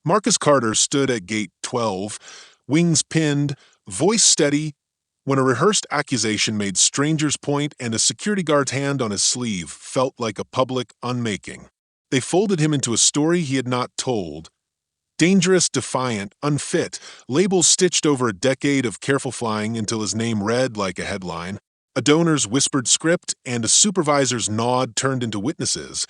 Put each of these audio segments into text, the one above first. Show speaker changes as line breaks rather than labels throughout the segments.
Marcus Carter stood at gate 12, wings pinned, voice steady, when a rehearsed accusation made strangers point and a security guard's hand on his sleeve felt like a public unmaking. They folded him into a story he had not told. Dangerous, defiant, unfit, labels stitched over a decade of careful flying until his name read like a headline. A donor's whispered script and a supervisor's nod turned into witnesses.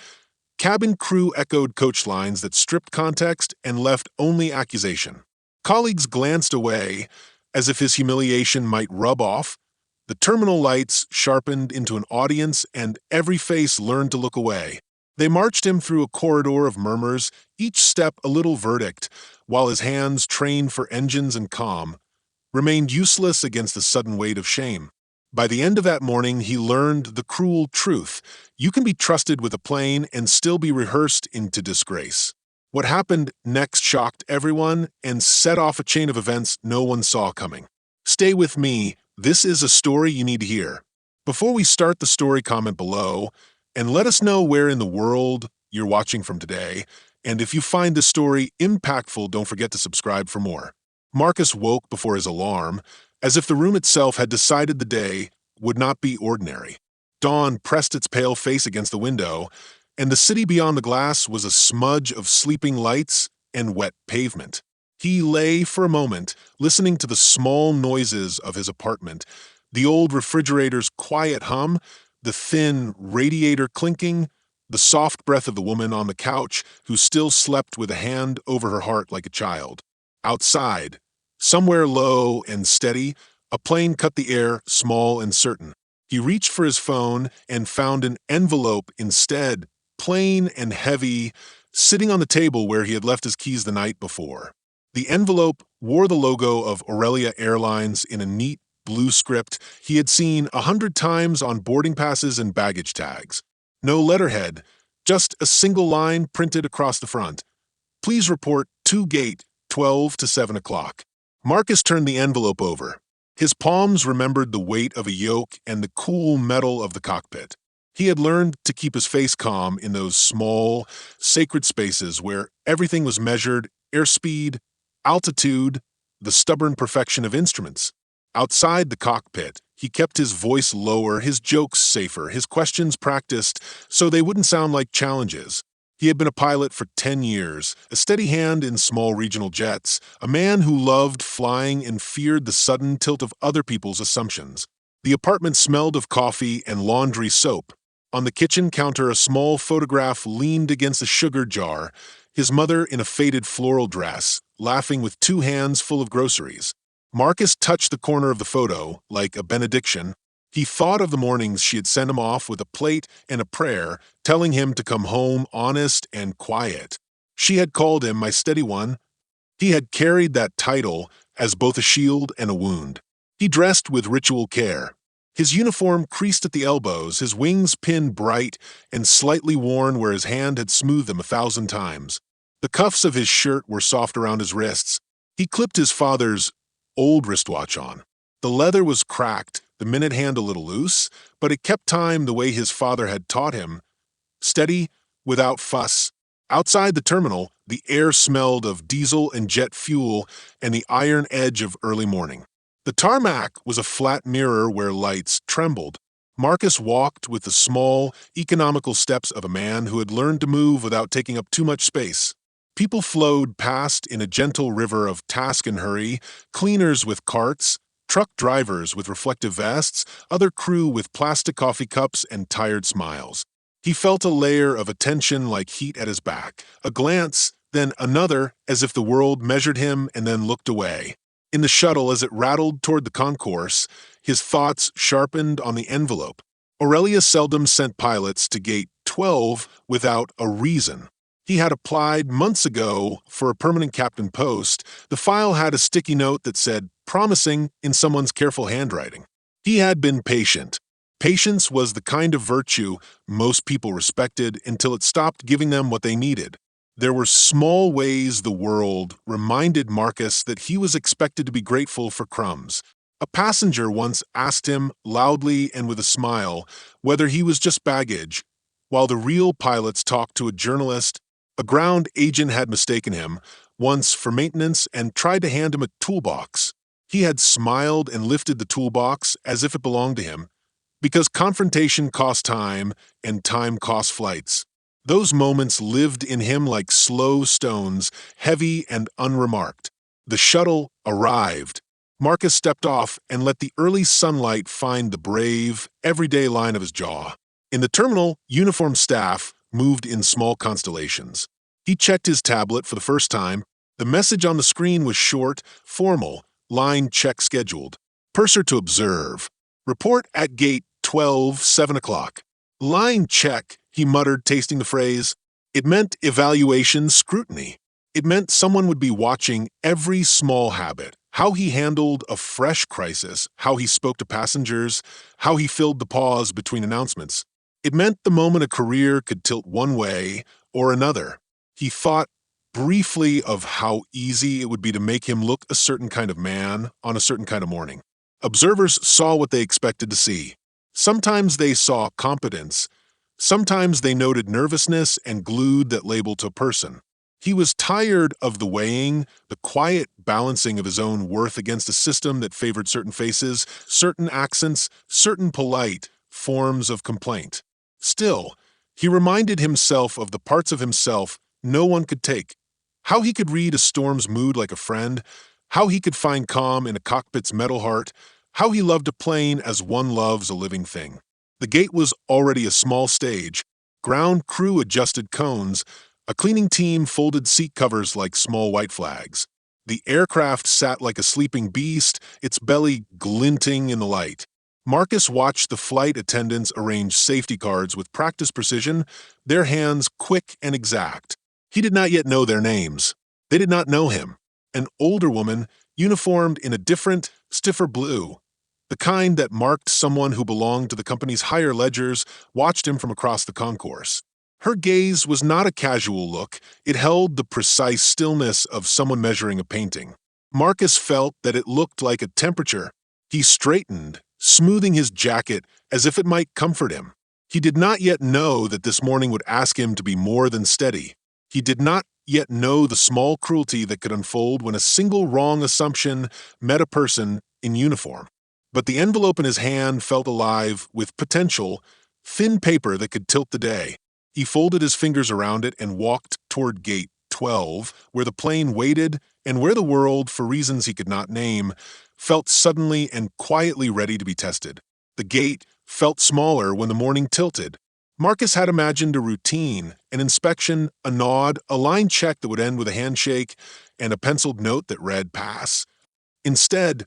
Cabin crew echoed coach lines that stripped context and left only accusation. Colleagues glanced away, as if his humiliation might rub off. The terminal lights sharpened into an audience, and every face learned to look away. They marched him through a corridor of murmurs, each step a little verdict, while his hands, trained for engines and comm, remained useless against the sudden weight of shame. By the end of that morning, he learned the cruel truth. You can be trusted with a plane and still be rehearsed into disgrace. What happened next shocked everyone and set off a chain of events no one saw coming. Stay with me. This is a story you need to hear. Before we start the story, comment below and let us know where in the world you're watching from today. And if you find this story impactful, don't forget to subscribe for more. Marcus woke before his alarm, as if the room itself had decided the day would not be ordinary. Dawn pressed its pale face against the window, and the city beyond the glass was a smudge of sleeping lights and wet pavement. He lay for a moment, listening to the small noises of his apartment, the old refrigerator's quiet hum, the thin radiator clinking, the soft breath of the woman on the couch who still slept with a hand over her heart like a child. Outside, somewhere low and steady, a plane cut the air, small and certain. He reached for his phone and found an envelope instead, plain and heavy, sitting on the table where he had left his keys the night before. The envelope wore the logo of Airlines in a neat blue script he had seen 100 times on boarding passes and baggage tags. No letterhead, just a single line printed across the front. Please report to gate 12 to 7 o'clock. Marcus turned the envelope over. His palms remembered the weight of a yoke and the cool metal of the cockpit. He had learned to keep his face calm in those small, sacred spaces where everything was measured: airspeed, altitude, the stubborn perfection of instruments. Outside the cockpit, he kept his voice lower, his jokes safer, his questions practiced so they wouldn't sound like challenges. He had been a pilot for 10 years, a steady hand in small regional jets, a man who loved flying and feared the sudden tilt of other people's assumptions. The apartment smelled of coffee and laundry soap. On the kitchen counter, a small photograph leaned against a sugar jar, his mother in a faded floral dress, laughing with 2 hands full of groceries. Marcus touched the corner of the photo, like a benediction. He thought of the mornings she had sent him off with a plate and a prayer, telling him to come home honest and quiet. She had called him my steady one. He had carried that title as both a shield and a wound. He dressed with ritual care. His uniform creased at the elbows, his wings pinned bright and slightly worn where his hand had smoothed them 1,000 times. The cuffs of his shirt were soft around his wrists. He clipped his father's old wristwatch on. The leather was cracked, the minute hand a little loose, but it kept time the way his father had taught him. Steady, without fuss. Outside the terminal, the air smelled of diesel and jet fuel and the iron edge of early morning. The tarmac was a flat mirror where lights trembled. Marcus walked with the small, economical steps of a man who had learned to move without taking up too much space. People flowed past in a gentle river of task and hurry, cleaners with carts, truck drivers with reflective vests, other crew with plastic coffee cups and tired smiles. He felt a layer of attention like heat at his back, a glance, then another, as if the world measured him and then looked away. In the shuttle, as it rattled toward the concourse, his thoughts sharpened on the envelope. Aurelia seldom sent pilots to gate 12 without a reason. He had applied months ago for a permanent captain post. The file had a sticky note that said, "Promising," in someone's careful handwriting. He had been patient. Patience was the kind of virtue most people respected until it stopped giving them what they needed. There were small ways the world reminded Marcus that he was expected to be grateful for crumbs. A passenger once asked him, loudly and with a smile, whether he was just baggage, while the real pilots talked to a journalist. A ground agent had mistaken him, once for maintenance and tried to hand him a toolbox. He had smiled and lifted the toolbox as if it belonged to him, because confrontation cost time and time cost flights. Those moments lived in him like slow stones, heavy and unremarked. The shuttle arrived. Marcus stepped off and let the early sunlight find the brave, everyday line of his jaw. In the terminal, uniformed staff moved in small constellations. He checked his tablet for the first time. The message on the screen was short, formal, line check scheduled. Purser to observe. Report at gate 12, 7 o'clock. Line check, he muttered, tasting the phrase. It meant evaluation scrutiny. It meant someone would be watching every small habit, how he handled a fresh crisis, how he spoke to passengers, how he filled the pause between announcements. It meant the moment a career could tilt one way or another. He thought briefly of how easy it would be to make him look a certain kind of man on a certain kind of morning. Observers saw what they expected to see. Sometimes they saw competence. Sometimes they noted nervousness and glued that label to a person. He was tired of the weighing, the quiet balancing of his own worth against a system that favored certain faces, certain accents, certain polite forms of complaint. Still, he reminded himself of the parts of himself no one could take, how he could read a storm's mood like a friend, how he could find calm in a cockpit's metal heart, how he loved a plane as one loves a living thing. The gate was already a small stage. Ground crew adjusted cones. A cleaning team folded seat covers like small white flags. The aircraft sat like a sleeping beast, its belly glinting in the light. Marcus watched the flight attendants arrange safety cards with practiced precision, their hands quick and exact. He did not yet know their names. They did not know him. An older woman, uniformed in a different, stiffer blue, the kind that marked someone who belonged to the company's higher ledgers, watched him from across the concourse. Her gaze was not a casual look. It held the precise stillness of someone measuring a painting. Marcus felt that it looked like a temperature. He straightened, smoothing his jacket as if it might comfort him. He did not yet know that this morning would ask him to be more than steady. He did not yet know the small cruelty that could unfold when a single wrong assumption met a person in uniform. But the envelope in his hand felt alive with potential, thin paper that could tilt the day. He folded his fingers around it and walked toward gate 12, where the plane waited and where the world, for reasons he could not name, felt suddenly and quietly ready to be tested. The gate felt smaller when the morning tilted. Marcus had imagined a routine, an inspection, a nod, a line check that would end with a handshake, and a penciled note that read pass. Instead,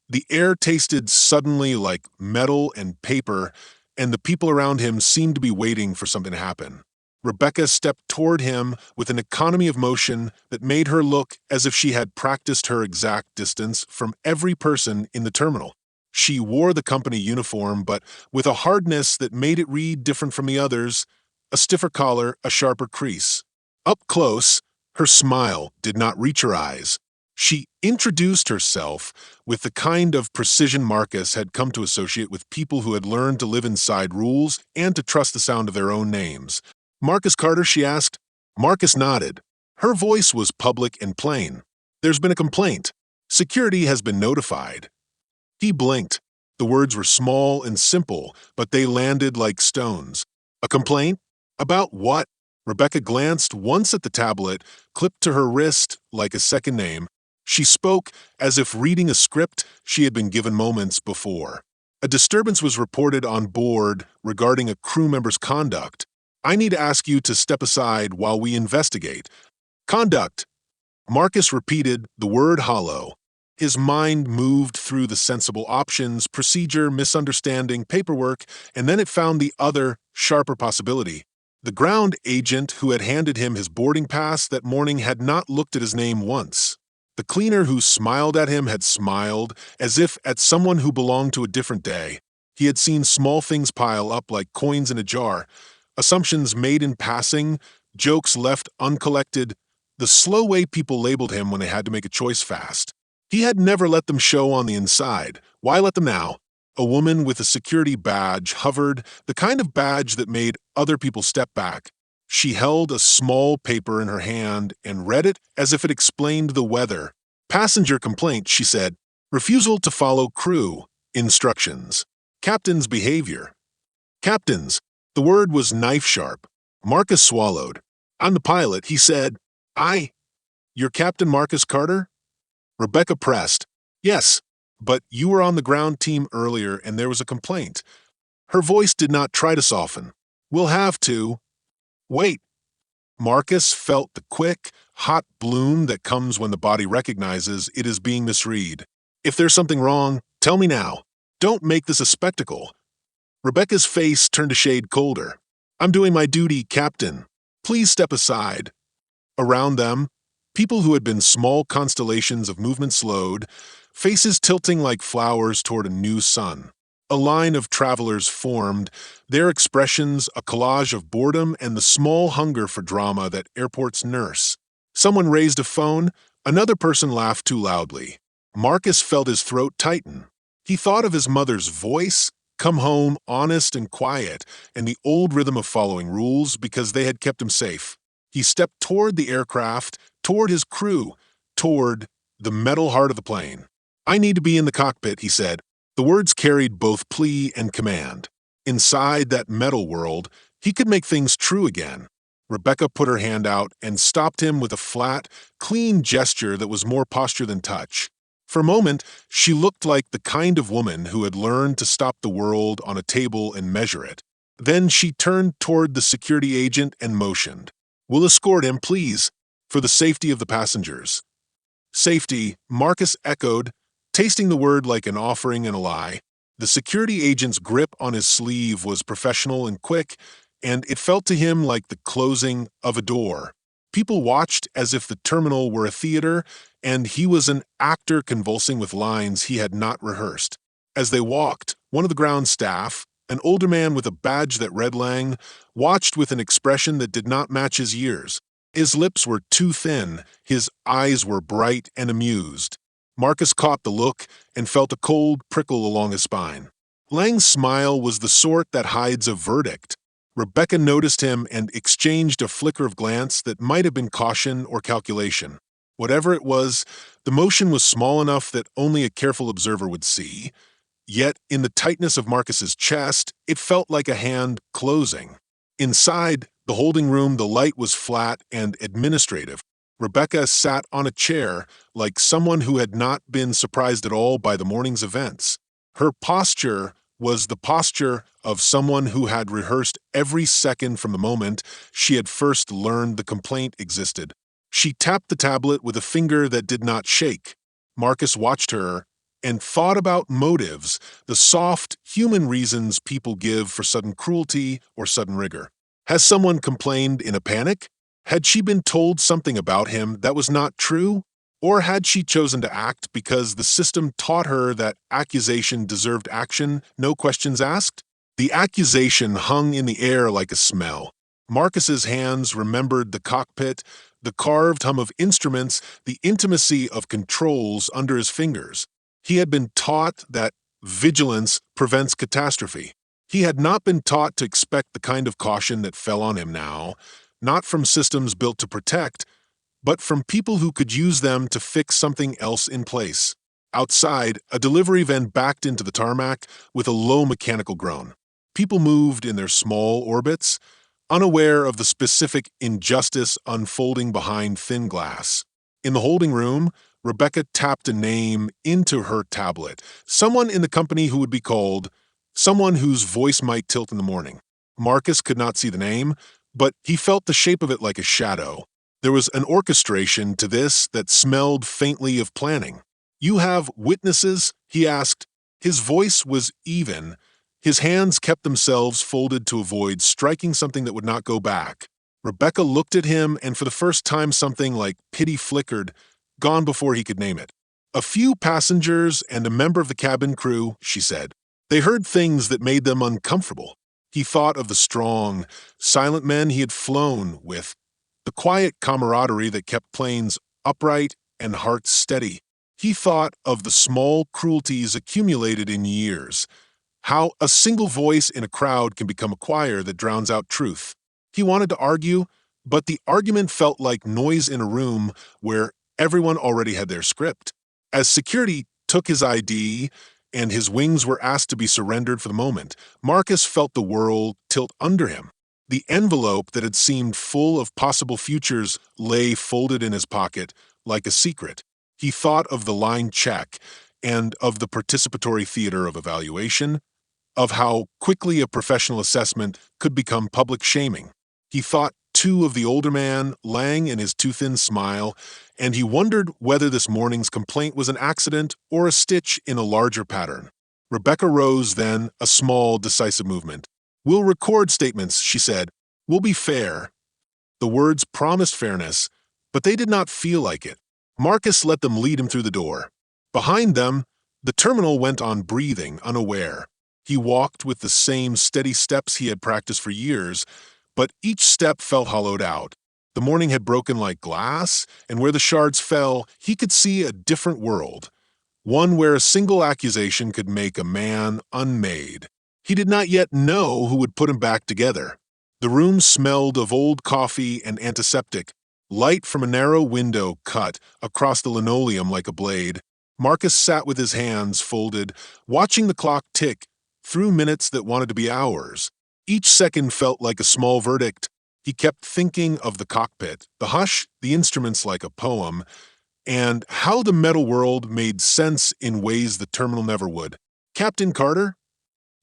the air tasted suddenly like metal and paper, and the people around him seemed to be waiting for something to happen. Rebecca stepped toward him with an economy of motion that made her look as if she had practiced her exact distance from every person in the terminal. She wore the company uniform, but with a hardness that made it read different from the others, a stiffer collar, a sharper crease. Up close, her smile did not reach her eyes. She introduced herself with the kind of precision Marcus had come to associate with people who had learned to live inside rules and to trust the sound of their own names. "Marcus Carter," she asked. Marcus nodded. Her voice was public and plain. "There's been a complaint. Security has been notified." He blinked. The words were small and simple, but they landed like stones. "A complaint? About what?" Rebecca glanced once at the tablet, clipped to her wrist like a second name. She spoke as if reading a script she had been given moments before. "A disturbance was reported on board regarding a crew member's conduct. I need to ask you to step aside while we investigate." "Conduct." Marcus repeated the word hollow. His mind moved through the sensible options, procedure, misunderstanding, paperwork, and then it found the other, sharper possibility. The ground agent who had handed him his boarding pass that morning had not looked at his name once. The cleaner who smiled at him had smiled, as if at someone who belonged to a different day. He had seen small things pile up like coins in a jar, assumptions made in passing, jokes left uncollected, the slow way people labeled him when they had to make a choice fast. He had never let them show on the inside. Why let them now? A woman with a security badge hovered, the kind of badge that made other people step back. She held a small paper in her hand and read it as if it explained the weather. Passenger complaint, she said. Refusal to follow crew instructions. Captain's behavior. Captain's. The word was knife-sharp. Marcus swallowed. I'm the pilot, he said. You're Captain Marcus Carter? Rebecca pressed. Yes, but you were on the ground team earlier and there was a complaint. Her voice did not try to soften. We'll have to. Wait. Marcus felt the quick, hot bloom that comes when the body recognizes it is being misread. If there's something wrong, tell me now. Don't make this a spectacle. Rebecca's face turned a shade colder. I'm doing my duty, Captain. Please step aside. Around them, people who had been small constellations of movement slowed, faces tilting like flowers toward a new sun. A line of travelers formed, their expressions a collage of boredom and the small hunger for drama that airports nurse. Someone raised a phone, another person laughed too loudly. Marcus felt his throat tighten. He thought of his mother's voice, come home honest and quiet, and the old rhythm of following rules because they had kept him safe. He stepped toward the aircraft, toward his crew, toward the metal heart of the plane. I need to be in the cockpit, he said. The words carried both plea and command. Inside that metal world, he could make things true again. Rebecca put her hand out and stopped him with a flat, clean gesture that was more posture than touch. For a moment, she looked like the kind of woman who had learned to stop the world on a table and measure it. Then she turned toward the security agent and motioned. We'll escort him, please, for the safety of the passengers. Safety, Marcus echoed, tasting the word like an offering and a lie. The security agent's grip on his sleeve was professional and quick, and it felt to him like the closing of a door. People watched as if the terminal were a theater, and he was an actor convulsing with lines he had not rehearsed. As they walked, one of the ground staff, an older man with a badge that read Lang, watched with an expression that did not match his years. His lips were too thin, his eyes were bright and amused. Marcus caught the look and felt a cold prickle along his spine. Lang's smile was the sort that hides a verdict. Rebecca noticed him and exchanged a flicker of glance that might have been caution or calculation. Whatever it was, the motion was small enough that only a careful observer would see. Yet, in the tightness of Marcus's chest, it felt like a hand closing. Inside the holding room, the light was flat and administrative. Rebecca sat on a chair like someone who had not been surprised at all by the morning's events. Her posture was the posture of someone who had rehearsed every second from the moment she had first learned the complaint existed. She tapped the tablet with a finger that did not shake. Marcus watched her and thought about motives, the soft, human reasons people give for sudden cruelty or sudden rigor. Has someone complained in a panic? Had she been told something about him that was not true? Or had she chosen to act because the system taught her that accusation deserved action, no questions asked? The accusation hung in the air like a smell. Marcus's hands remembered the cockpit, the carved hum of instruments, the intimacy of controls under his fingers. He had been taught that vigilance prevents catastrophe. He had not been taught to expect the kind of caution that fell on him now, not from systems built to protect, but from people who could use them to fix something else in place. Outside, a delivery van backed into the tarmac with a low mechanical groan. People moved in their small orbits, unaware of the specific injustice unfolding behind thin glass. In the holding room, Rebecca tapped a name into her tablet, someone in the company who would be called, someone whose voice might tilt in the morning. Marcus could not see the name, but he felt the shape of it like a shadow. There was an orchestration to this that smelled faintly of planning. You have witnesses? He asked. His voice was even. His hands kept themselves folded to avoid striking something that would not go back. Rebecca looked at him, and for the first time something like pity flickered, gone before he could name it. A few passengers and a member of the cabin crew, she said. They heard things that made them uncomfortable. He thought of the strong, silent men he had flown with, the quiet camaraderie that kept planes upright and hearts steady. He thought of the small cruelties accumulated in years, how a single voice in a crowd can become a choir that drowns out truth. He wanted to argue, but the argument felt like noise in a room where everyone already had their script. As security took his ID and his wings were asked to be surrendered for the moment, Marcus felt the world tilt under him. The envelope that had seemed full of possible futures lay folded in his pocket like a secret. He thought of the line check and of the participatory theater of evaluation, of how quickly a professional assessment could become public shaming. He thought, too, of the older man, Lang and his too thin smile, and he wondered whether this morning's complaint was an accident or a stitch in a larger pattern. Rebecca rose then, a small, decisive movement. "We'll record statements," she said. "We'll be fair." The words promised fairness, but they did not feel like it. Marcus let them lead him through the door. Behind them, the terminal went on breathing, unaware. He walked with the same steady steps he had practiced for years, but each step felt hollowed out. The morning had broken like glass, and where the shards fell, he could see a different world, one where a single accusation could make a man unmade. He did not yet know who would put him back together. The room smelled of old coffee and antiseptic. Light from a narrow window cut across the linoleum like a blade. Marcus sat with his hands folded, watching the clock tick through minutes that wanted to be hours. Each second felt like a small verdict. He kept thinking of the cockpit, the hush, the instruments like a poem, and how the metal world made sense in ways the terminal never would. "Captain Carter?"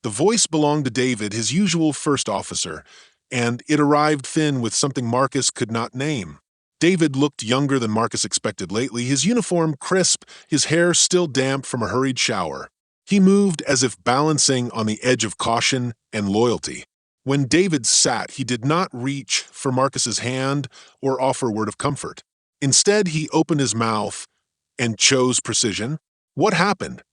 The voice belonged to David, his usual first officer, and it arrived thin with something Marcus could not name. David looked younger than Marcus expected lately, his uniform crisp, his hair still damp from a hurried shower. He moved as if balancing on the edge of caution and loyalty. When David sat, he did not reach for Marcus's hand or offer a word of comfort. Instead, he opened his mouth and chose precision. "What happened?"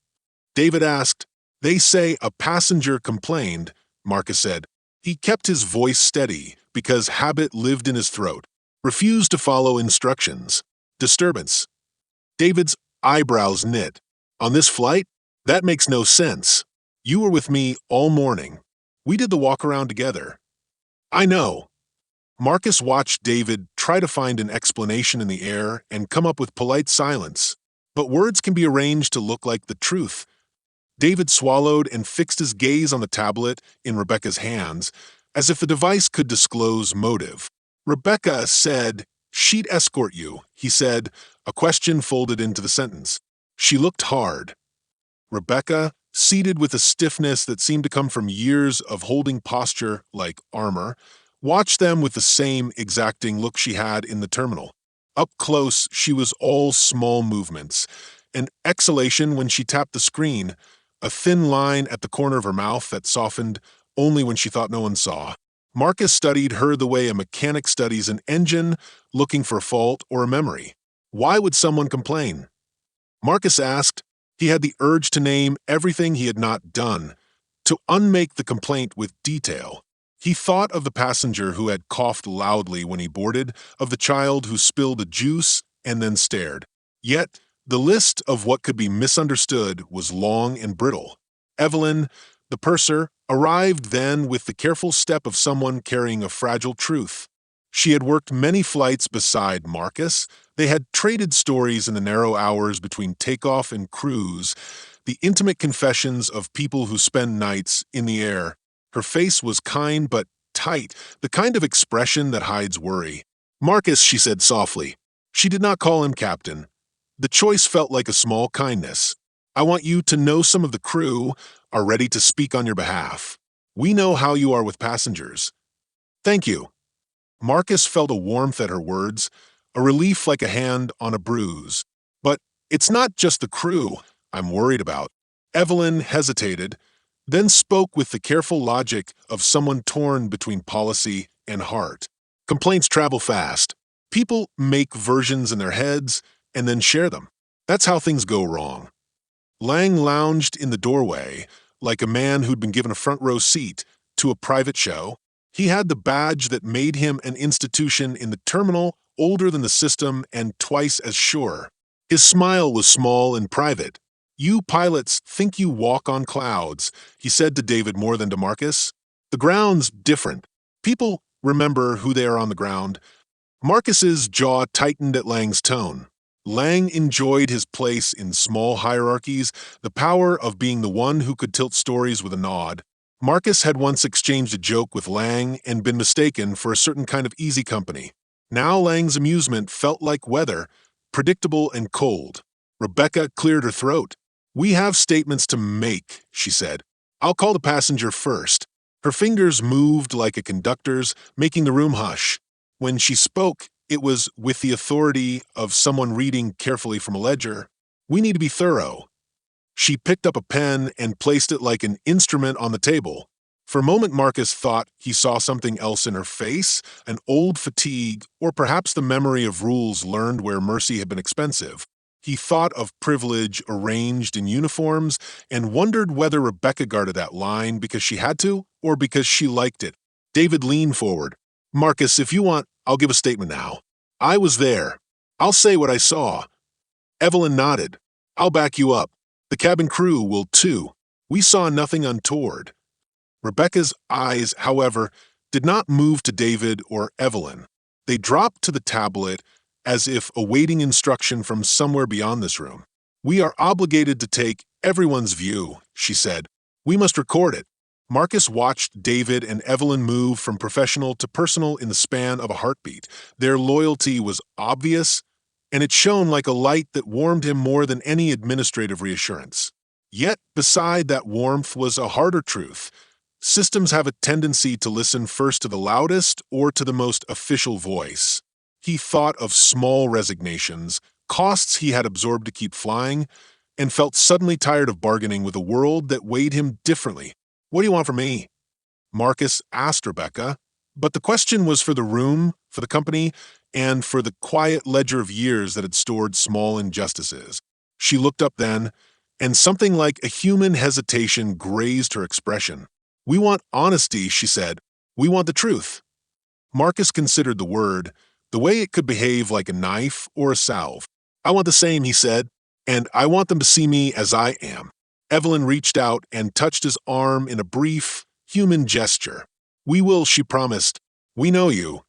David asked. "They say a passenger complained," Marcus said. He kept his voice steady because habit lived in his throat. "Refused to follow instructions. Disturbance." David's eyebrows knit. "On this flight? That makes no sense. You were with me all morning. We did the walk-around together." "I know." Marcus watched David try to find an explanation in the air and come up with polite silence. But words can be arranged to look like the truth. David swallowed and fixed his gaze on the tablet in Rebecca's hands, as if the device could disclose motive. "Rebecca said she'd escort you," he said, a question folded into the sentence. She looked hard. Rebecca, seated with a stiffness that seemed to come from years of holding posture like armor, watched them with the same exacting look she had in the terminal. Up close, she was all small movements, an exhalation when she tapped the screen, a thin line at the corner of her mouth that softened only when she thought no one saw. Marcus studied her the way a mechanic studies an engine, looking for a fault or a memory. Why would someone complain? Marcus asked. He had the urge to name everything he had not done, to unmake the complaint with detail. He thought of the passenger who had coughed loudly when he boarded, of the child who spilled a juice and then stared. Yet, the list of what could be misunderstood was long and brittle. Evelyn, the purser, arrived then with the careful step of someone carrying a fragile truth. She had worked many flights beside Marcus. They had traded stories in the narrow hours between takeoff and cruise, the intimate confessions of people who spend nights in the air. Her face was kind but tight, the kind of expression that hides worry. "Marcus," she said softly. She did not call him captain. The choice felt like a small kindness. "I want you to know some of the crew are ready to speak on your behalf. We know how you are with passengers." "Thank you." Marcus felt a warmth at her words, a relief like a hand on a bruise. "But it's not just the crew I'm worried about." Evelyn hesitated, then spoke with the careful logic of someone torn between policy and heart. "Complaints travel fast. People make versions in their heads and then share them. That's how things go wrong." Lang lounged in the doorway like a man who'd been given a front row seat to a private show. He had the badge that made him an institution in the terminal, older than the system and twice as sure. His smile was small and private. "You pilots think you walk on clouds," he said to David more than to Marcus. "The ground's different. People remember who they are on the ground. Marcus's jaw tightened at Lang's tone. Lang enjoyed his place in small hierarchies, the power of being the one who could tilt stories with a nod. Marcus had once exchanged a joke with Lang and been mistaken for a certain kind of easy company. Now Lang's amusement felt like weather, predictable and cold. Rebecca cleared her throat. "We have statements to make," she said. "I'll call the passenger first." Her fingers moved like a conductor's, making the room hush. When she spoke, it was with the authority of someone reading carefully from a ledger. "We need to be thorough." She picked up a pen and placed it like an instrument on the table. For a moment, Marcus thought he saw something else in her face, an old fatigue, or perhaps the memory of rules learned where mercy had been expensive. He thought of privilege arranged in uniforms and wondered whether Rebecca guarded that line because she had to or because she liked it. David leaned forward. "Marcus, if you want, I'll give a statement now. I was there. I'll say what I saw." Evelyn nodded. "I'll back you up. The cabin crew will too. We saw nothing untoward." Rebecca's eyes, however, did not move to David or Evelyn. They dropped to the tablet as if awaiting instruction from somewhere beyond this room. "We are obligated to take everyone's view," she said. "We must record it." Marcus watched David and Evelyn move from professional to personal in the span of a heartbeat. Their loyalty was obvious, and it shone like a light that warmed him more than any administrative reassurance. Yet, beside that warmth was a harder truth. Systems have a tendency to listen first to the loudest or to the most official voice. He thought of small resignations, costs he had absorbed to keep flying, and felt suddenly tired of bargaining with a world that weighed him differently. "What do you want from me?" Marcus asked Rebecca, but the question was for the room, for the company, and for the quiet ledger of years that had stored small injustices. She looked up then, and something like a human hesitation grazed her expression. "We want honesty," she said. "We want the truth." Marcus considered the word, the way it could behave like a knife or a salve. "I want the same," he said, "and I want them to see me as I am." Evelyn reached out and touched his arm in a brief, human gesture. "We will," she promised. "We know you."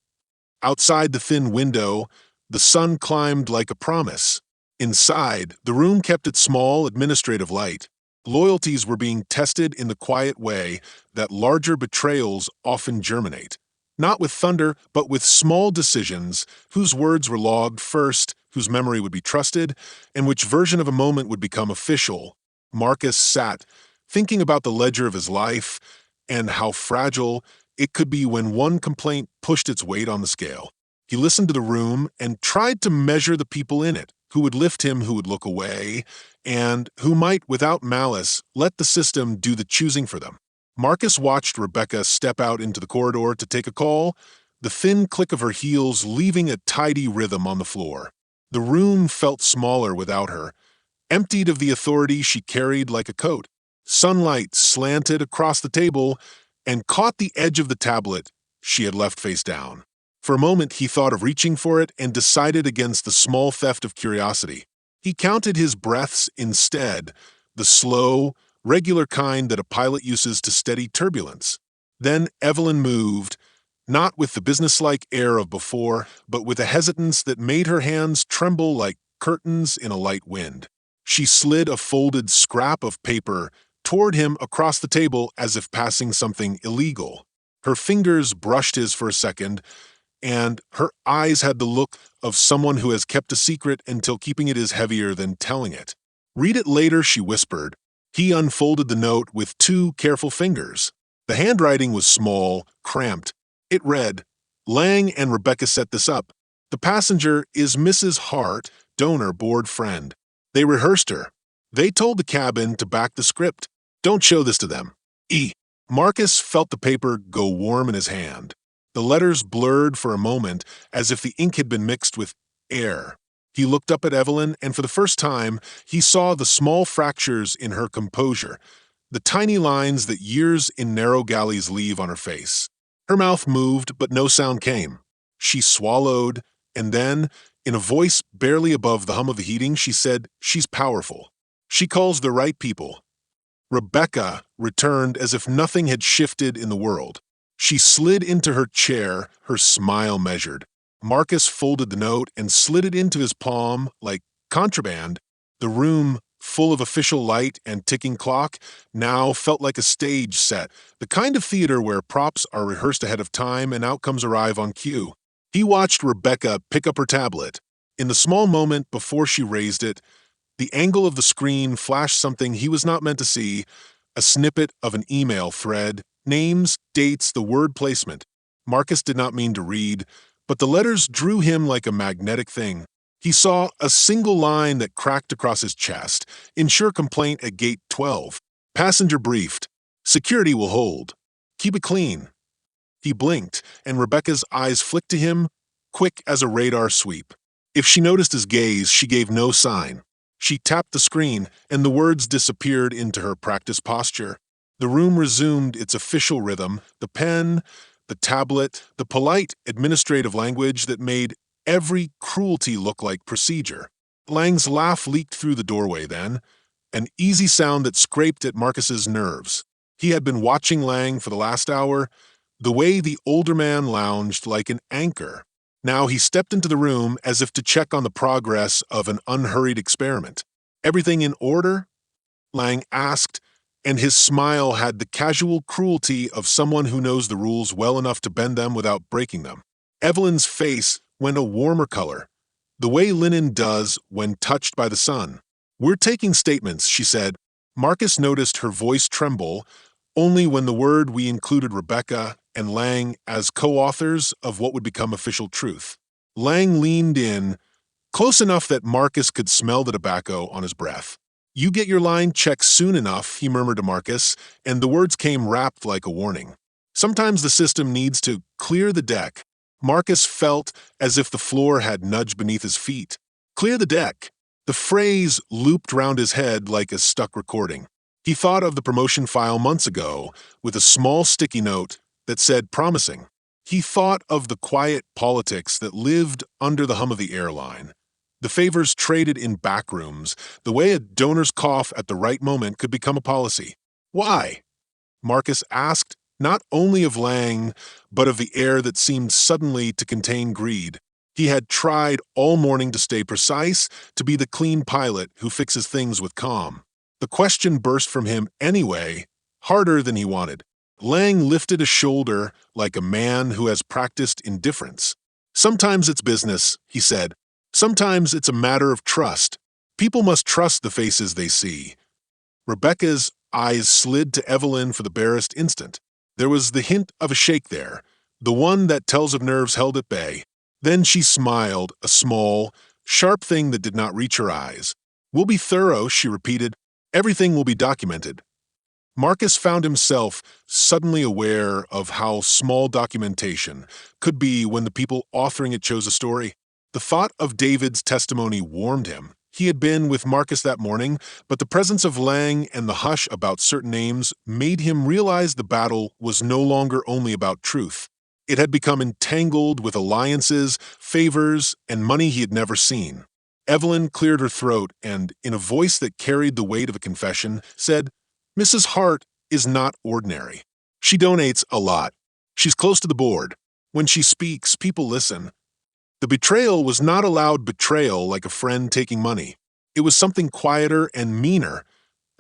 Outside the thin window, the sun climbed like a promise. Inside, the room kept its small administrative light. Loyalties were being tested in the quiet way that larger betrayals often germinate. Not with thunder, but with small decisions, whose words were logged first, whose memory would be trusted, and which version of a moment would become official. Marcus sat, thinking about the ledger of his life and how fragile it could be when one complaint pushed its weight on the scale. He listened to the room and tried to measure the people in it, who would lift him, who would look away, and who might, without malice, let the system do the choosing for them. Marcus watched Rebecca step out into the corridor to take a call, the thin click of her heels leaving a tidy rhythm on the floor. The room felt smaller without her, emptied of the authority she carried like a coat. Sunlight slanted across the table and caught the edge of the tablet she had left face down. For a moment, he thought of reaching for it and decided against the small theft of curiosity. He counted his breaths instead, the slow, regular kind that a pilot uses to steady turbulence. Then Evelyn moved, not with the businesslike air of before, but with a hesitance that made her hands tremble like curtains in a light wind. She slid a folded scrap of paper toward him across the table as if passing something illegal. Her fingers brushed his for a second, and her eyes had the look of someone who has kept a secret until keeping it is heavier than telling it. "Read it later," she whispered. He unfolded the note with 2 careful fingers. The handwriting was small, cramped. It read, "Lang and Rebecca set this up. The passenger is Mrs. Hart, donor board friend. They rehearsed her. They told the cabin to back the script. Don't show this to them. E." Marcus felt the paper go warm in his hand. The letters blurred for a moment as if the ink had been mixed with air. He looked up at Evelyn, and for the first time, he saw the small fractures in her composure, the tiny lines that years in narrow galleys leave on her face. Her mouth moved, but no sound came. She swallowed, and then, in a voice barely above the hum of the heating, she said, "She's powerful. She calls the right people." Rebecca returned as if nothing had shifted in the world. She slid into her chair, her smile measured. Marcus folded the note and slid it into his palm like contraband. The room, full of official light and ticking clock, now felt like a stage set, the kind of theater where props are rehearsed ahead of time and outcomes arrive on cue. He watched Rebecca pick up her tablet. In the small moment before she raised it, the angle of the screen flashed something he was not meant to see, a snippet of an email thread, names, dates, the word placement. Marcus did not mean to read, but the letters drew him like a magnetic thing. He saw a single line that cracked across his chest. Ensure complaint at gate 12. Passenger briefed. Security will hold. Keep it clean. He blinked, and Rebecca's eyes flicked to him, quick as a radar sweep. If she noticed his gaze, she gave no sign. She tapped the screen, and the words disappeared into her practice posture. The room resumed its official rhythm, the pen, the tablet, the polite administrative language that made every cruelty look like procedure. Lang's laugh leaked through the doorway then, an easy sound that scraped at Marcus's nerves. He had been watching Lang for the last hour, the way the older man lounged like an anchor. Now he stepped into the room as if to check on the progress of an unhurried experiment. Everything in order? Lang asked, and his smile had the casual cruelty of someone who knows the rules well enough to bend them without breaking them. Evelyn's face went a warmer color, the way linen does when touched by the sun. We're taking statements, she said. Marcus noticed her voice tremble only when the word we included Rebecca and Lang as co-authors of what would become official truth. Lang leaned in, close enough that Marcus could smell the tobacco on his breath. You get your line checked soon enough, he murmured to Marcus, and the words came wrapped like a warning. Sometimes the system needs to clear the deck. Marcus felt as if the floor had nudged beneath his feet. Clear the deck. The phrase looped round his head like a stuck recording. He thought of the promotion file months ago, with a small sticky note that said promising. He thought of the quiet politics that lived under the hum of the airline. The favors traded in back rooms, the way a donor's cough at the right moment could become a policy. Why? Marcus asked, not only of Lang, but of the air that seemed suddenly to contain greed. He had tried all morning to stay precise, to be the clean pilot who fixes things with calm. The question burst from him anyway, harder than he wanted. Lang lifted a shoulder like a man who has practiced indifference. Sometimes it's business, he said. Sometimes it's a matter of trust. People must trust the faces they see. Rebecca's eyes slid to Evelyn for the barest instant. There was the hint of a shake there, the one that tells of nerves held at bay. Then she smiled, a small, sharp thing that did not reach her eyes. We'll be thorough, she repeated. Everything will be documented. Marcus found himself suddenly aware of how small documentation could be when the people authoring it chose a story. The thought of David's testimony warmed him. He had been with Marcus that morning, but the presence of Lang and the hush about certain names made him realize the battle was no longer only about truth. It had become entangled with alliances, favors, and money he had never seen. Evelyn cleared her throat and, in a voice that carried the weight of a confession, said, Mrs. Hart is not ordinary. She donates a lot. She's close to the board. When she speaks, people listen. The betrayal was not a loud betrayal like a friend taking money. It was something quieter and meaner,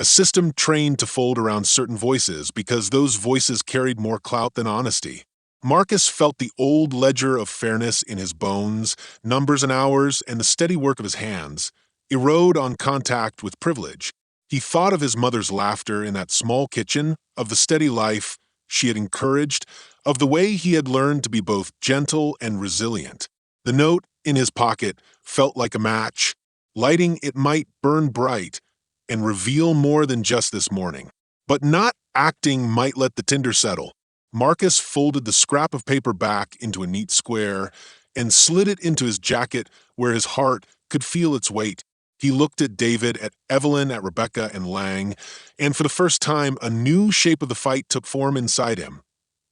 a system trained to fold around certain voices because those voices carried more clout than honesty. Marcus felt the old ledger of fairness in his bones, numbers and hours, and the steady work of his hands, erode on contact with privilege. He thought of his mother's laughter in that small kitchen, of the steady life she had encouraged, of the way he had learned to be both gentle and resilient. The note in his pocket felt like a match. Lighting it might burn bright and reveal more than just this morning. But not acting might let the tinder settle. Marcus folded the scrap of paper back into a neat square and slid it into his jacket where his heart could feel its weight. He looked at David, at Evelyn, at Rebecca, and Lang, and for the first time, a new shape of the fight took form inside him.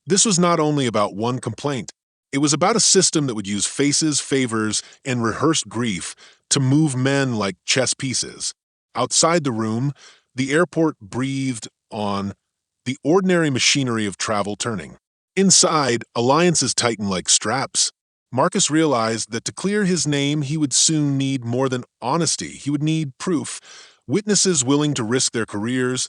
This was not only about one complaint. It was about a system that would use faces, favors, and rehearsed grief to move men like chess pieces. Outside the room, the airport breathed on, the ordinary machinery of travel turning. Inside, alliances tightened like straps. Marcus realized that to clear his name, he would soon need more than honesty. He would need proof, witnesses willing to risk their careers,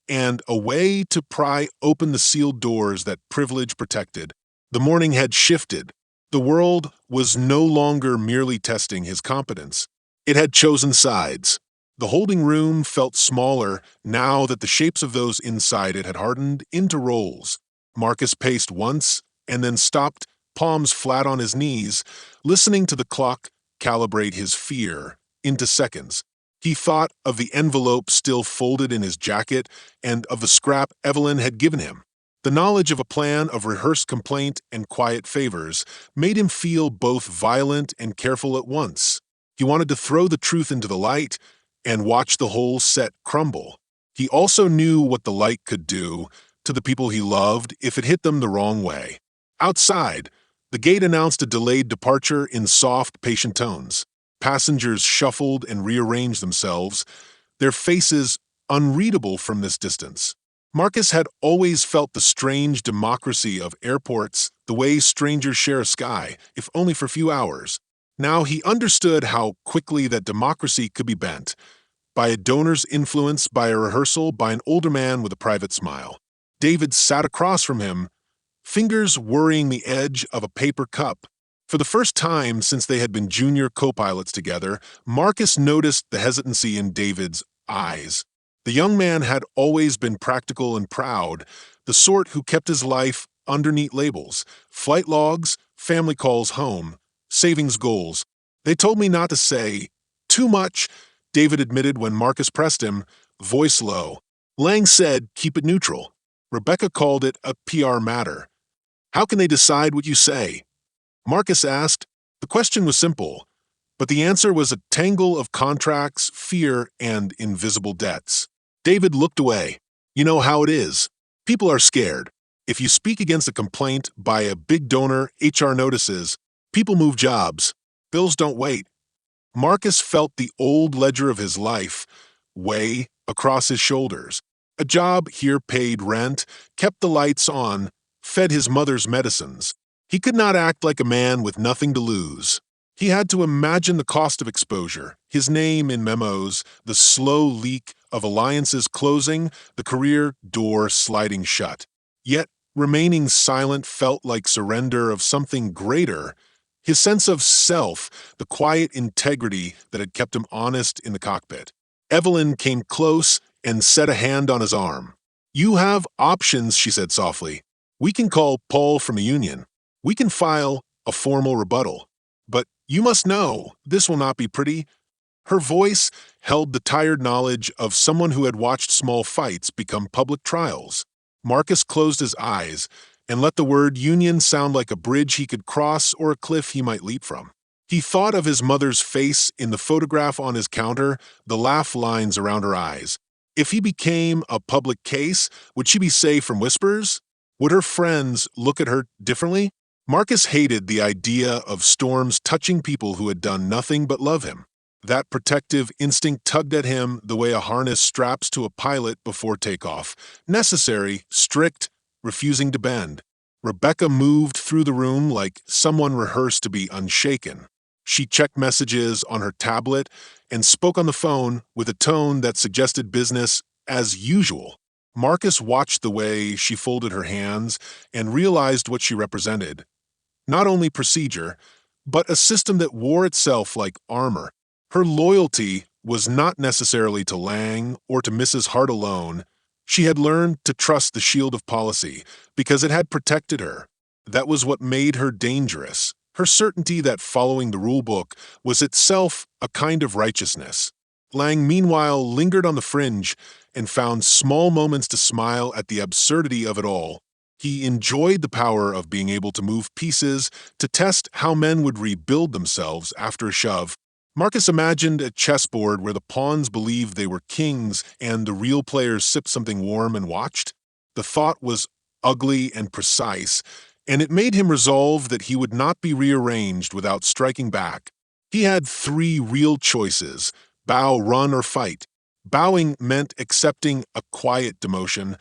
and a way to pry open the sealed doors that privilege protected. The morning had shifted. The world was no longer merely testing his competence. It had chosen sides. The holding room felt smaller now that the shapes of those inside it had hardened into roles. Marcus paced once and then stopped, palms flat on his knees, listening to the clock calibrate his fear into seconds. He thought of the envelope still folded in his jacket and of the scrap Evelyn had given him. The knowledge of a plan of rehearsed complaint and quiet favors made him feel both violent and careful at once. He wanted to throw the truth into the light and watch the whole set crumble. He also knew what the light could do to the people he loved if it hit them the wrong way. Outside, the gate announced a delayed departure in soft, patient tones. Passengers shuffled and rearranged themselves, their faces unreadable from this distance. Marcus had always felt the strange democracy of airports, the way strangers share a sky, if only for a few hours. Now he understood how quickly that democracy could be bent. By a donor's influence, by a rehearsal, by an older man with a private smile. David sat across from him, fingers worrying the edge of a paper cup. For the first time since they had been junior co-pilots together, Marcus noticed the hesitancy in David's eyes. The young man had always been practical and proud, the sort who kept his life under neat labels, flight logs, family calls home, savings goals. They told me not to say too much, David admitted when Marcus pressed him, voice low. Lang said, keep it neutral. Rebecca called it a PR matter. How can they decide what you say? Marcus asked. The question was simple, but the answer was a tangle of contracts, fear, and invisible debts. David looked away. You know how it is. People are scared. If you speak against a complaint by a big donor, HR notices. People move jobs. Bills don't wait. Marcus felt the old ledger of his life weigh across his shoulders. A job here paid rent, kept the lights on, fed his mother's medicines. He could not act like a man with nothing to lose. He had to imagine the cost of exposure, his name in memos, the slow leak of alliances closing, the career door sliding shut. Yet, remaining silent felt like surrender of something greater. His sense of self, the quiet integrity that had kept him honest in the cockpit. Evelyn came close and set a hand on his arm. You have options, she said softly. We can call Paul from a union. We can file a formal rebuttal. But you must know, this will not be pretty. Her voice held the tired knowledge of someone who had watched small fights become public trials. Marcus closed his eyes and let the word union sound like a bridge he could cross or a cliff he might leap from. He thought of his mother's face in the photograph on his counter, the laugh lines around her eyes. If he became a public case, would she be safe from whispers? Would her friends look at her differently? Marcus hated the idea of storms touching people who had done nothing but love him. That protective instinct tugged at him the way a harness straps to a pilot before takeoff. Necessary, strict, refusing to bend. Rebecca moved through the room like someone rehearsed to be unshaken. She checked messages on her tablet and spoke on the phone with a tone that suggested business as usual. Marcus watched the way she folded her hands and realized what she represented. Not only procedure, but a system that wore itself like armor. Her loyalty was not necessarily to Lang or to Mrs. Hart alone. She had learned to trust the shield of policy because it had protected her. That was what made her dangerous. Her certainty that following the rulebook was itself a kind of righteousness. Lang, meanwhile, lingered on the fringe and found small moments to smile at the absurdity of it all. He enjoyed the power of being able to move pieces to test how men would rebuild themselves after a shove. Marcus imagined a chessboard where the pawns believed they were kings and the real players sipped something warm and watched. The thought was ugly and precise, and it made him resolve that he would not be rearranged without striking back. He had 3 real choices: bow, run, or fight. Bowing meant accepting a quiet demotion,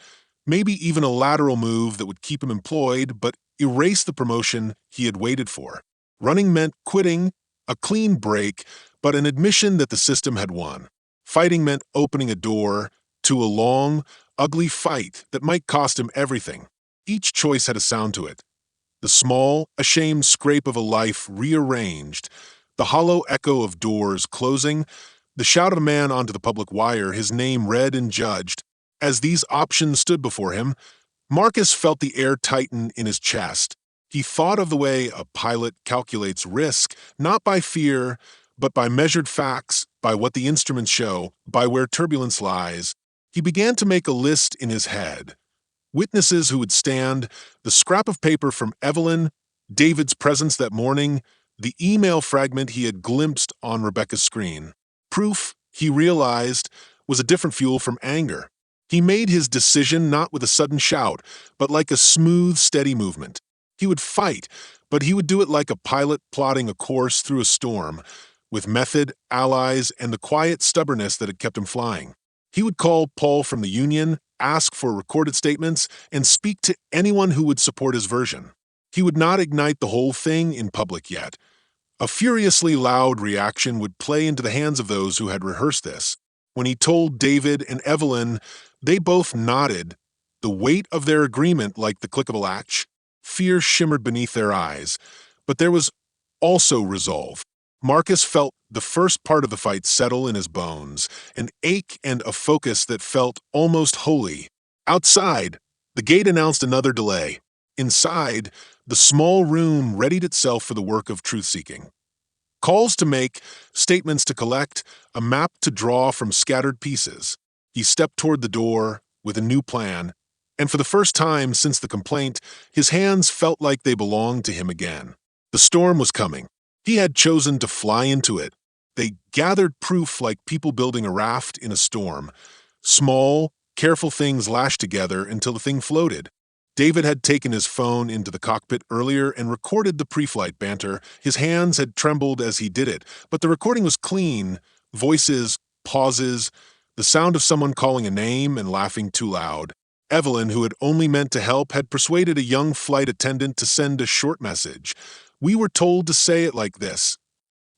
Maybe even a lateral move that would keep him employed but erase the promotion he had waited for. Running meant quitting, a clean break, but an admission that the system had won. Fighting meant opening a door to a long, ugly fight that might cost him everything. Each choice had a sound to it. The small, ashamed scrape of a life rearranged, the hollow echo of doors closing, the shout of a man onto the public wire, his name read and judged. As these options stood before him, Marcus felt the air tighten in his chest. He thought of the way a pilot calculates risk, not by fear, but by measured facts, by what the instruments show, by where turbulence lies. He began to make a list in his head. Witnesses who would stand, the scrap of paper from Evelyn, David's presence that morning, the email fragment he had glimpsed on Rebecca's screen. Proof, he realized, was a different fuel from anger. He made his decision not with a sudden shout, but like a smooth, steady movement. He would fight, but he would do it like a pilot plotting a course through a storm, with method, allies, and the quiet stubbornness that had kept him flying. He would call Paul from the union, ask for recorded statements, and speak to anyone who would support his version. He would not ignite the whole thing in public yet. A furiously loud reaction would play into the hands of those who had rehearsed this. When he told David and Evelyn, they both nodded, the weight of their agreement like the click of a latch. Fear shimmered beneath their eyes, but there was also resolve. Marcus felt the first part of the fight settle in his bones, an ache and a focus that felt almost holy. Outside, the gate announced another delay. Inside, the small room readied itself for the work of truth-seeking. Calls to make, statements to collect, a map to draw from scattered pieces. He stepped toward the door with a new plan, and for the first time since the complaint, his hands felt like they belonged to him again. The storm was coming. He had chosen to fly into it. They gathered proof like people building a raft in a storm. Small, careful things lashed together until the thing floated. David had taken his phone into the cockpit earlier and recorded the pre-flight banter. His hands had trembled as he did it, but the recording was clean. Voices, pauses, the sound of someone calling a name and laughing too loud. Evelyn, who had only meant to help, had persuaded a young flight attendant to send a short message. We were told to say it like this.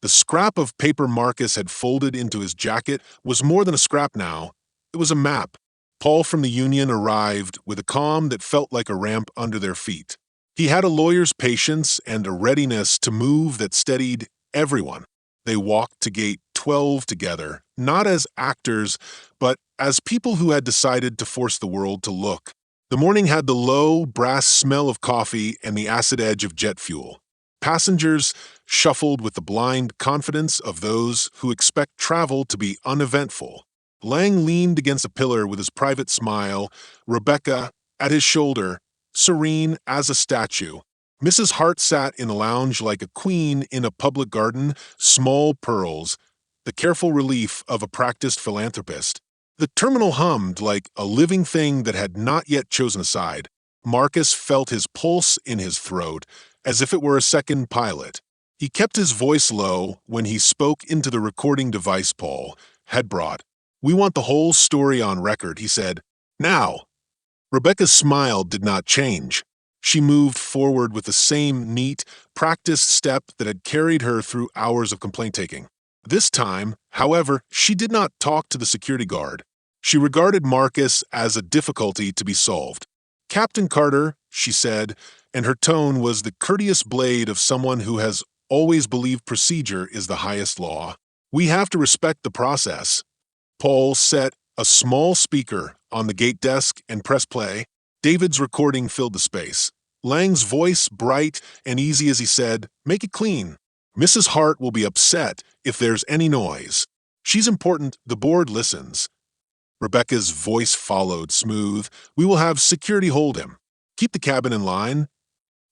The scrap of paper Marcus had folded into his jacket was more than a scrap now. It was a map. Paul from the union arrived with a calm that felt like a ramp under their feet. He had a lawyer's patience and a readiness to move that steadied everyone. They walked to gate 12 together, not as actors, but as people who had decided to force the world to look. The morning had the low, brass smell of coffee and the acid edge of jet fuel. Passengers shuffled with the blind confidence of those who expect travel to be uneventful. Lang leaned against a pillar with his private smile, Rebecca at his shoulder, serene as a statue. Mrs. Hart sat in a lounge like a queen in a public garden, small pearls, the careful relief of a practiced philanthropist. The terminal hummed like a living thing that had not yet chosen a side. Marcus felt his pulse in his throat, as if it were a second pilot. He kept his voice low when he spoke into the recording device Paul had brought. We want the whole story on record, he said. Now. Rebecca's smile did not change. She moved forward with the same neat, practiced step that had carried her through hours of complaint-taking. This time, however, she did not talk to the security guard. She regarded Marcus as a difficulty to be solved. Captain Carter, she said, and her tone was the courteous blade of someone who has always believed procedure is the highest law. We have to respect the process. Paul set a small speaker on the gate desk and pressed play. David's recording filled the space. Lang's voice bright and easy as he said, "Make it clean. Mrs. Hart will be upset if there's any noise. She's important, the board listens." Rebecca's voice followed, smooth. "We will have security hold him. Keep the cabin in line."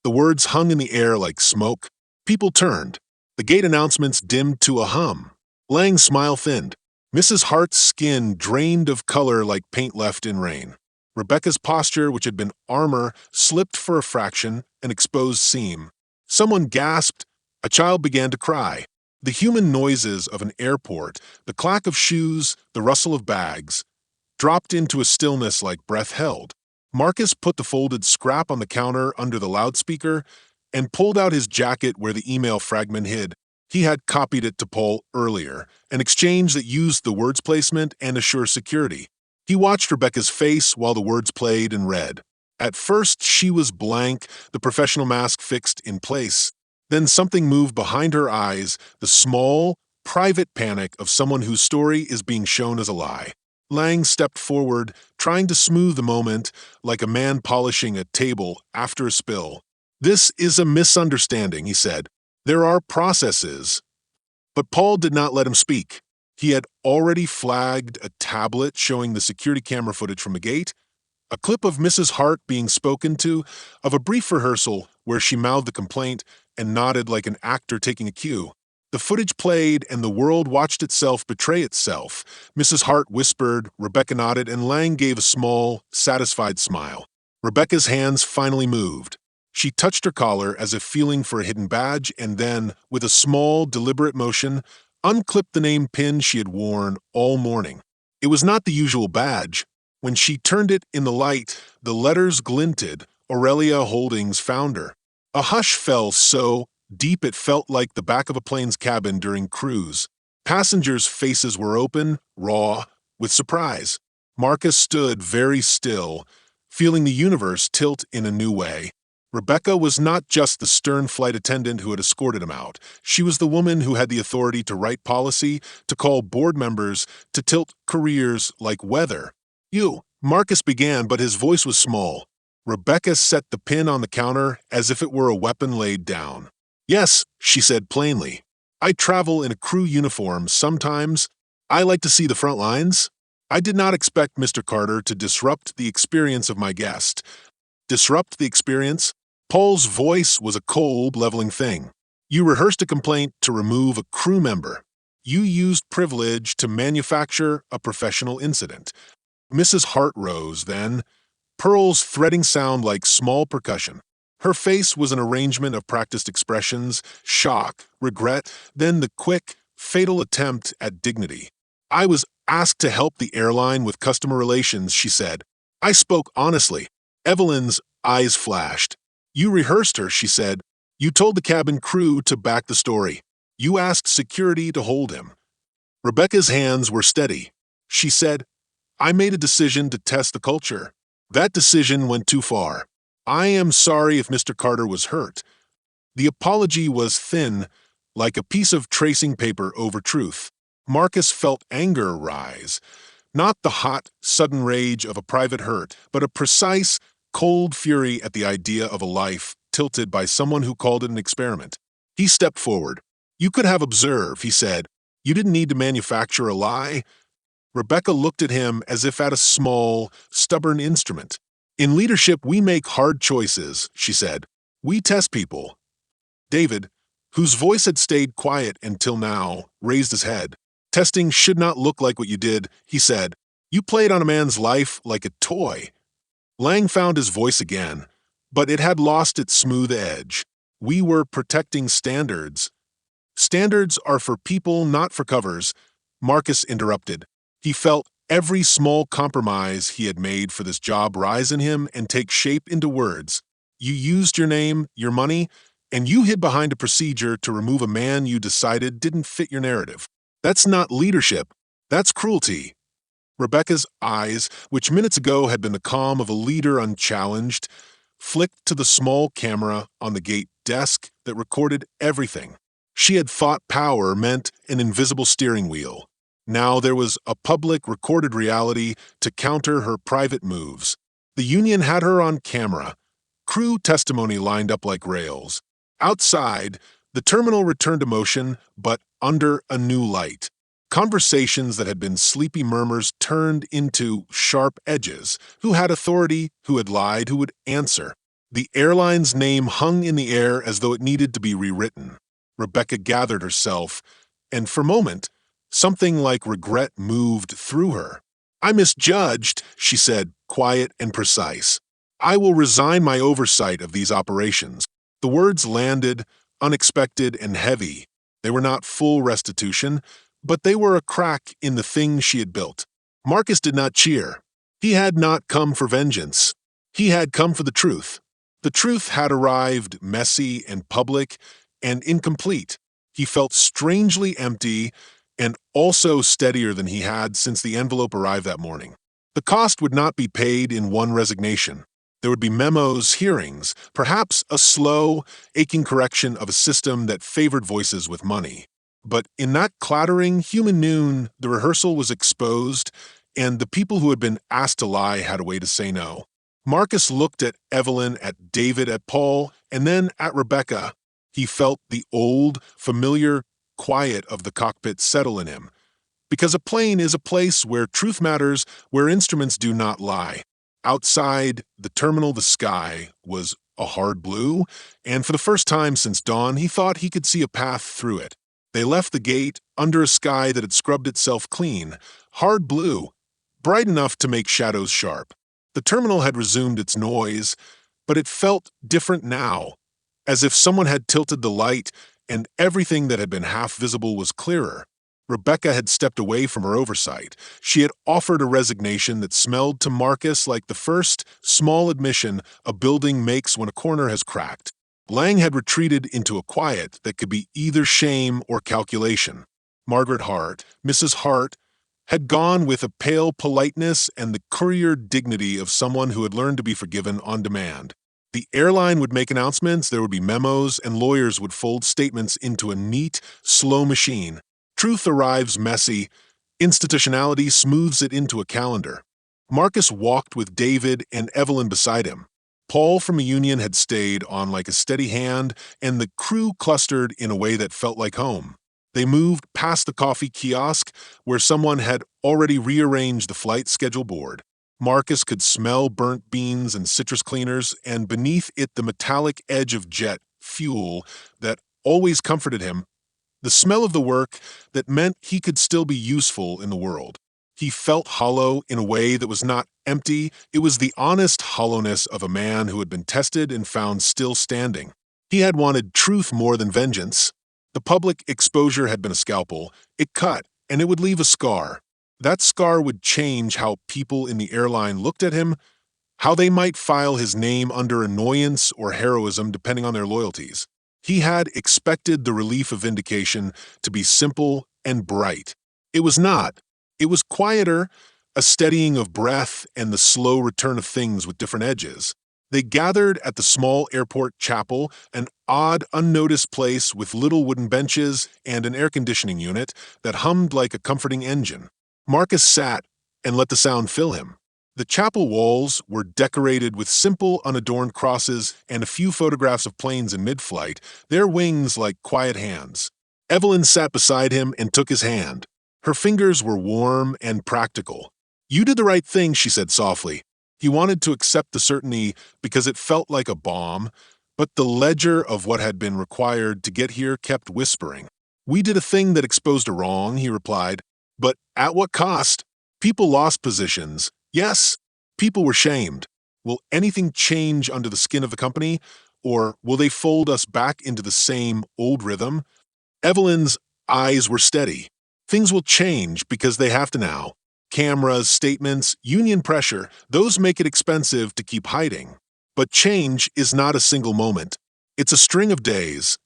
The words hung in the air like smoke. People turned. The gate announcements dimmed to a hum. Lang's smile thinned. Mrs. Hart's skin drained of color like paint left in rain. Rebecca's posture, which had been armor, slipped for a fraction, an exposed seam. Someone gasped. A child began to cry. The human noises of an airport, the clack of shoes, the rustle of bags, dropped into a stillness like breath held. Marcus put the folded scrap on the counter under the loudspeaker and pulled out his jacket where the email fragment hid. He had copied it to Paul earlier, an exchange that used the words placement and assure security. He watched Rebecca's face while the words played and read. At first, she was blank, the professional mask fixed in place. Then something moved behind her eyes, the small, private panic of someone whose story is being shown as a lie. Lang stepped forward, trying to smooth the moment, like a man polishing a table after a spill. "This is a misunderstanding," he said. "There are processes." But Paul did not let him speak. He had already flagged a tablet showing the security camera footage from the gate, a clip of Mrs. Hart being spoken to, of a brief rehearsal where she mouthed the complaint and nodded like an actor taking a cue. The footage played, and the world watched itself betray itself. Mrs. Hart whispered, Rebecca nodded, and Lang gave a small, satisfied smile. Rebecca's hands finally moved. She touched her collar as if feeling for a hidden badge, and then, with a small, deliberate motion, unclipped the name pin she had worn all morning. It was not the usual badge. When she turned it in the light, the letters glinted, Aurelia Holdings founder. A hush fell so deep it felt like the back of a plane's cabin during cruise. Passengers' faces were open, raw, with surprise. Marcus stood very still, feeling the universe tilt in a new way. Rebecca was not just the stern flight attendant who had escorted him out. She was the woman who had the authority to write policy, to call board members, to tilt careers like weather. "You," Marcus began, but his voice was small. Rebecca set the pin on the counter as if it were a weapon laid down. "Yes," she said plainly. "I travel in a crew uniform sometimes. I like to see the front lines. I did not expect Mr. Carter to disrupt the experience of my guest." Disrupt the experience? Paul's voice was a cold, leveling thing. "You rehearsed a complaint to remove a crew member. You used privilege to manufacture a professional incident." Mrs. Hart rose then, pearls threading sound like small percussion. Her face was an arrangement of practiced expressions, shock, regret, then the quick, fatal attempt at dignity. "I was asked to help the airline with customer relations," she said. "I spoke honestly." Evelyn's eyes flashed. "You rehearsed her," she said. "You told the cabin crew to back the story. You asked security to hold him." Rebecca's hands were steady. She said, "I made a decision to test the culture. That decision went too far. I am sorry if Mr. Carter was hurt." The apology was thin, like a piece of tracing paper over truth. Marcus felt anger rise. Not the hot, sudden rage of a private hurt, but a precise, cold fury at the idea of a life tilted by someone who called it an experiment. He stepped forward. "You could have observed," he said. "You didn't need to manufacture a lie." Rebecca looked at him as if at a small, stubborn instrument. "In leadership, we make hard choices," she said. "We test people." David, whose voice had stayed quiet until now, raised his head. "Testing should not look like what you did," he said. "You played on a man's life like a toy." Lang found his voice again, but it had lost its smooth edge. "We were protecting standards." "Standards are for people, not for covers," Marcus interrupted. He felt every small compromise he had made for this job rise in him and take shape into words. "You used your name, your money, and you hid behind a procedure to remove a man you decided didn't fit your narrative. That's not leadership. That's cruelty." Rebecca's eyes, which minutes ago had been the calm of a leader unchallenged, flicked to the small camera on the gate desk that recorded everything. She had thought power meant an invisible steering wheel. Now there was a public recorded reality to counter her private moves. The union had her on camera. Crew testimony lined up like rails. Outside, the terminal returned to motion, but under a new light. Conversations that had been sleepy murmurs turned into sharp edges. Who had authority? Who had lied? Who would answer? The airline's name hung in the air as though it needed to be rewritten. Rebecca gathered herself, and for a moment, something like regret moved through her. "I misjudged," she said, quiet and precise. "I will resign my oversight of these operations." The words landed, unexpected and heavy. They were not full restitution, but they were a crack in the thing she had built. Marcus did not cheer. He had not come for vengeance. He had come for the truth. The truth had arrived messy and public and incomplete. He felt strangely empty and also steadier than he had since the envelope arrived that morning. The cost would not be paid in one resignation. There would be memos, hearings, perhaps a slow, aching correction of a system that favored voices with money. But in that clattering human noon, the rehearsal was exposed, and the people who had been asked to lie had a way to say no. Marcus looked at Evelyn, at David, at Paul, and then at Rebecca. He felt the old, familiar quiet of the cockpit settle in him. Because a plane is a place where truth matters, where instruments do not lie. Outside the terminal, the sky was a hard blue, and for the first time since dawn, he thought he could see a path through it. They left the gate under a sky that had scrubbed itself clean, hard blue, bright enough to make shadows sharp. The terminal had resumed its noise, but it felt different now, as if someone had tilted the light and everything that had been half visible was clearer. Rebecca had stepped away from her oversight. She had offered a resignation that smelled to Marcus like the first small admission a building makes when a corner has cracked. Lang had retreated into a quiet that could be either shame or calculation. Margaret Hart, Mrs. Hart, had gone with a pale politeness and the courier dignity of someone who had learned to be forgiven on demand. The airline would make announcements, there would be memos, and lawyers would fold statements into a neat, slow machine. Truth arrives messy, institutionality smooths it into a calendar. Marcus walked with David and Evelyn beside him. Paul from a union had stayed on like a steady hand, and the crew clustered in a way that felt like home. They moved past the coffee kiosk, where someone had already rearranged the flight schedule board. Marcus could smell burnt beans and citrus cleaners, and beneath it the metallic edge of jet fuel that always comforted him, the smell of the work that meant he could still be useful in the world. He felt hollow in a way that was not empty. It was the honest hollowness of a man who had been tested and found still standing. He had wanted truth more than vengeance. The public exposure had been a scalpel. It cut, and it would leave a scar. That scar would change how people in the airline looked at him, how they might file his name under annoyance or heroism depending on their loyalties. He had expected the relief of vindication to be simple and bright. It was not. It was quieter, a steadying of breath and the slow return of things with different edges. They gathered at the small airport chapel, an odd, unnoticed place with little wooden benches and an air conditioning unit that hummed like a comforting engine. Marcus sat and let the sound fill him. The chapel walls were decorated with simple, unadorned crosses and a few photographs of planes in mid-flight, their wings like quiet hands. Evelyn sat beside him and took his hand. Her fingers were warm and practical. "You did the right thing," she said softly. He wanted to accept the certainty because it felt like a bomb, but the ledger of what had been required to get here kept whispering. "We did a thing that exposed a wrong," he replied. "But at what cost? People lost positions. Yes, people were shamed. Will anything change under the skin of the company, or will they fold us back into the same old rhythm?" Evelyn's eyes were steady. "Things will change because they have to now. Cameras, statements, union pressure, those make it expensive to keep hiding. But change is not a single moment. It's a string of days."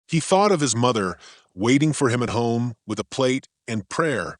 He thought of his mother waiting for him at home with a plate and prayer,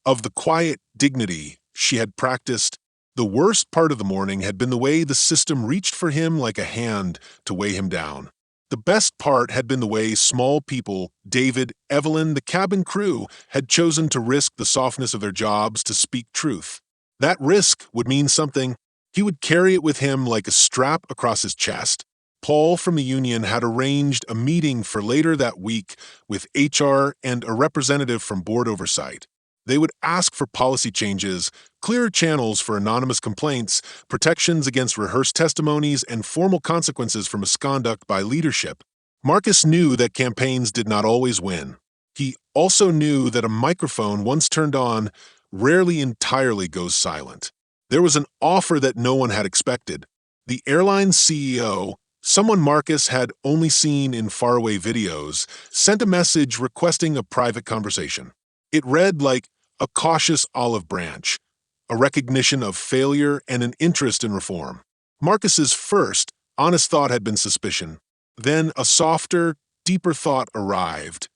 of the quiet dignity she had practiced. The worst part of the morning had been the way the system reached for him like a hand to weigh him down. The best part had been the way small people, David, Evelyn, the cabin crew, had chosen to risk the softness of their jobs to speak truth. That risk would mean something. He would carry it with him like a strap across his chest. Paul from the union had arranged a meeting for later that week with HR and a representative from board oversight. They would ask for policy changes, clearer channels for anonymous complaints, protections against rehearsed testimonies, and formal consequences for misconduct by leadership. Marcus knew that campaigns did not always win. He also knew that a microphone, once turned on, rarely entirely goes silent. There was an offer that no one had expected. The airline's CEO, someone Marcus had only seen in faraway videos, sent a message requesting a private conversation. It read like a cautious olive branch, a recognition of failure and an interest in reform. Marcus's first, honest thought had been suspicion. Then a softer, deeper thought arrived.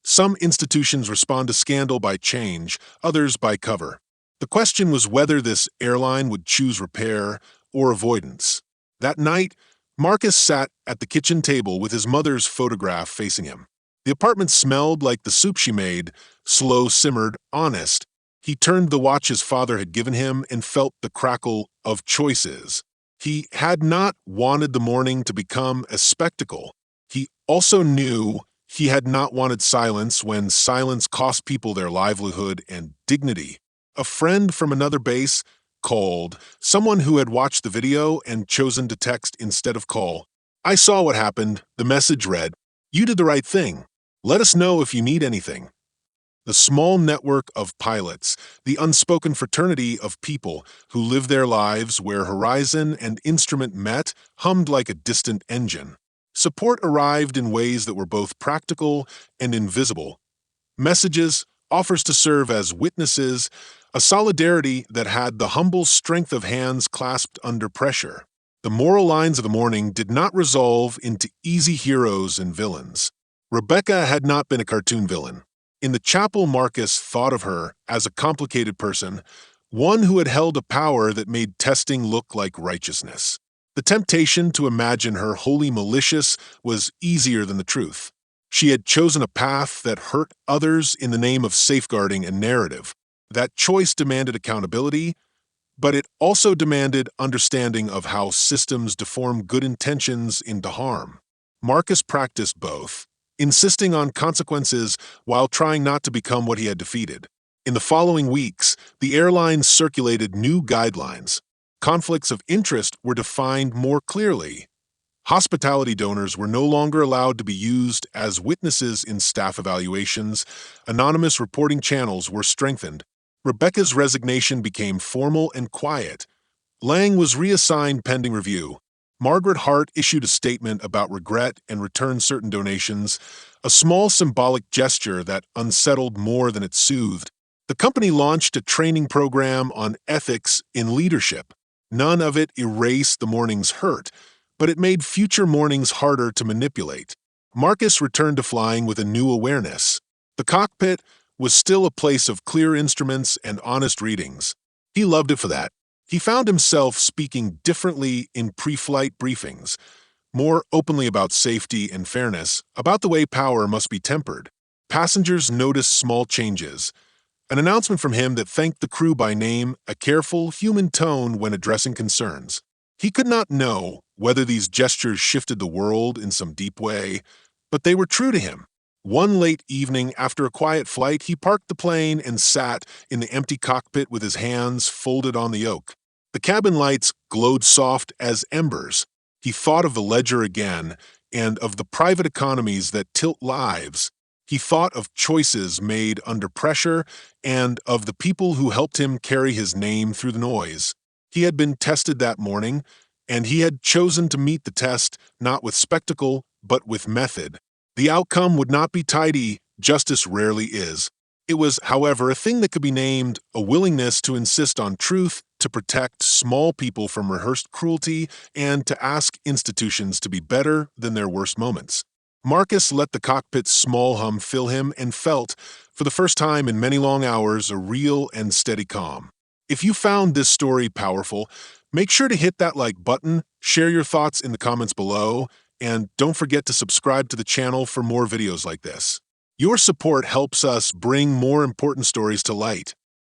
Some institutions respond to scandal by change, others by cover. The question was whether this airline would choose repair or avoidance. That night, Marcus sat at the kitchen table with his mother's photograph facing him. The apartment smelled like the soup she made, slow-simmered, honest. He turned the watch his father had given him and felt the crackle of choices. He had not wanted the morning to become a spectacle. He also knew he had not wanted silence when silence cost people their livelihood and dignity. A friend from another base called, someone who had watched the video and chosen to text instead of call. "I saw what happened," the message read. "You did the right thing. Let us know if you need anything." The small network of pilots, the unspoken fraternity of people who live their lives where horizon and instrument met, hummed like a distant engine. Support arrived in ways that were both practical and invisible. Messages, offers to serve as witnesses, a solidarity that had the humble strength of hands clasped under pressure. The moral lines of the morning did not resolve into easy heroes and villains. Rebecca had not been a cartoon villain. In the chapel, Marcus thought of her as a complicated person, one who had held a power that made testing look like righteousness. The temptation to imagine her wholly malicious was easier than the truth. She had chosen a path that hurt others in the name of safeguarding and narrative. That choice demanded accountability, but it also demanded understanding of how systems deform good intentions into harm. Marcus practiced both, insisting on consequences while trying not to become what he had defeated. In the following weeks, the airline circulated new guidelines. Conflicts of interest were defined more clearly. Hospitality donors were no longer allowed to be used as witnesses in staff evaluations. Anonymous reporting channels were strengthened. Rebecca's resignation became formal and quiet. Lang was reassigned pending review. Margaret Hart issued a statement about regret and returned certain donations, a small symbolic gesture that unsettled more than it soothed. The company launched a training program on ethics in leadership. None of it erased the morning's hurt, but it made future mornings harder to manipulate. Marcus returned to flying with a new awareness. The cockpit was still a place of clear instruments and honest readings. He loved it for that. He found himself speaking differently in pre-flight briefings, more openly about safety and fairness, about the way power must be tempered. Passengers noticed small changes. An announcement from him that thanked the crew by name, a careful, human tone when addressing concerns. He could not know whether these gestures shifted the world in some deep way, but they were true to him. One late evening after a quiet flight, he parked the plane and sat in the empty cockpit with his hands folded on the yoke. The cabin lights glowed soft as embers. He thought of the ledger again and of the private economies that tilt lives. He thought of choices made under pressure and of the people who helped him carry his name through the noise. He had been tested that morning, and he had chosen to meet the test not with spectacle, but with method. The outcome would not be tidy, justice rarely is. It was, however, a thing that could be named a willingness to insist on truth, to protect small people from rehearsed cruelty, and to ask institutions to be better than their worst moments. Marcus let the cockpit's small hum fill him and felt, for the first time in many long hours, a real and steady calm. If you found this story powerful, make sure to hit that like button, share your thoughts in the comments below, and don't forget to subscribe to the channel for more videos like this. Your support helps us bring more important stories to light.